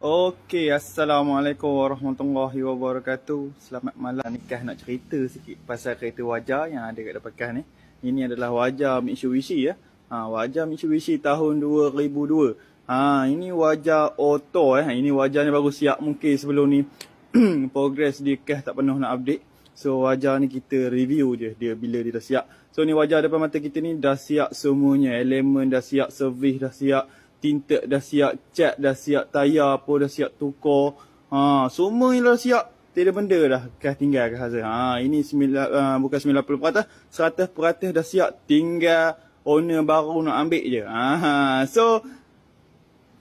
Okey, Assalamualaikum warahmatullahi wabarakatuh. Selamat malam. Nikah nak cerita sikit pasal kereta wajah yang ada kat depan Kah ni. Ini adalah wajah Mitsubishi ya. Wajah Mitsubishi tahun 2002. Ini wajah auto Ini wajahnya baru siap, mungkin sebelum ni progress di Kah tak pernah nak update. So wajah ni kita review je dia bila dia dah siap. So ni wajah depan mata kita ni dah siap semuanya. Elemen dah siap, servis dah siap, tinted dah siap, cat dah siap, tayar apa dah siap tukar. Semua ni dah siap. Tiada benda dah Kah tinggal Kah rasa. Ini bukan 90%, 100% dah siap. Tinggal owner baru nak ambil je. So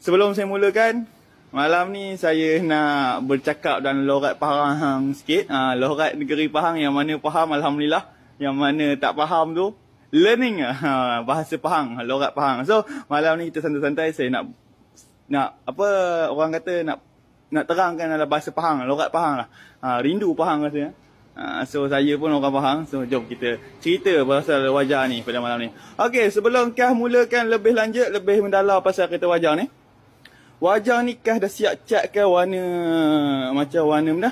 sebelum saya mulakan, malam ni saya nak bercakap dan lorat Pahang sikit. Lorat negeri Pahang, yang mana faham Alhamdulillah. Yang mana tak faham tu learning bahasa Pahang, lorat Pahang. So malam ni kita santai-santai, saya nak apa orang kata, nak terangkan dalam bahasa Pahang, lorat Pahang lah. Rindu Pahang rasanya. So saya pun orang Pahang. So jom kita cerita pasal wajah ni pada malam ni. Okey, sebelum Kah mulakan lebih lanjut, lebih mendalam pasal kereta wajah ni. Wajah ni Kah dah siap cat kan warna macam warna mana?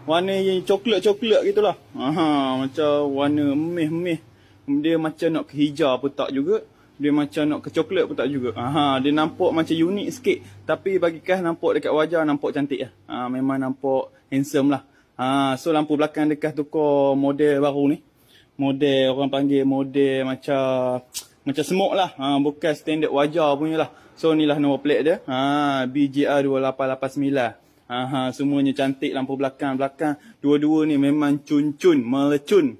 Warna yang coklat-coklat gitulah. Macam warna emih-emih. Dia macam nak ke hijau pun tak juga. Dia macam nak ke coklat pun tak juga. Dia nampak macam unik sikit. Tapi bagi Kah nampak dekat wajah nampak cantik lah. Memang nampak handsome lah. So lampu belakang dia Kah tukar model baru ni. Model orang panggil model macam smoke lah. Bukan standard wajah punya lah. So ni lah nombor plate dia. BGR 2889. Semuanya cantik, lampu belakang. Dua-dua ni memang cun-cun, melecun.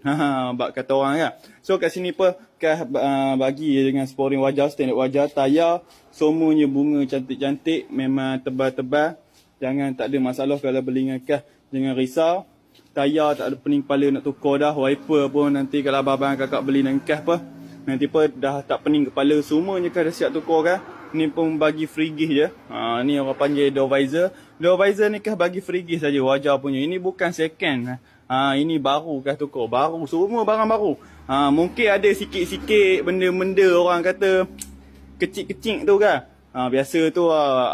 Bak kata orang kan. So kat sini pun Kah bagi dengan sporing wajah, standard wajah, tayar. Semuanya bunga cantik-cantik, memang tebal-tebal. Jangan, tak ada masalah kalau beli dengan Kah. Jangan risau. Tayar tak ada pening kepala nak tukar dah. Wiper pun nanti kalau abang-abang kakak beli dengan Kah pun, nanti pun dah tak pening kepala. Semuanya Kah dah siap tukar kan. Ni pun bagi free gift je. Ni orang panggil door visor. Door visor ni Kah bagi free gift saja wajah punya. Ini bukan second. Ini baru Kah tukar. Baru. Semua barang baru. Mungkin ada sikit-sikit benda-benda orang kata kecil-kecil tu kan. Biasa tu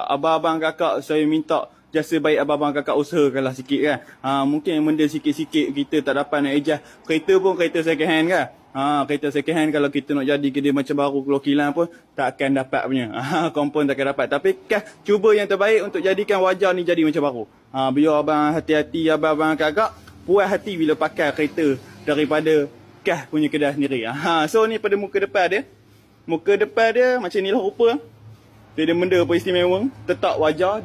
abang-abang kakak saya minta jasa baik abang-abang kakak usahakanlah sikit kan. Mungkin benda sikit-sikit kita tak dapat nak adjust. Kereta pun kereta second hand kan. Kereta second hand kalau kita nak jadi ke dia macam baru keluar kilang pun tak akan dapat punya. Kompon tak akan dapat. Tapi Kah cuba yang terbaik untuk jadikan wajah ni jadi macam baru. Biar abang hati-hati, abang-abang kakak puas hati bila pakai kereta daripada Kah punya kedai sendiri. So ni pada muka depan dia. Muka depan dia macam ni lah rupa. Dia ada benda apa istimewa. Tetap wajah dia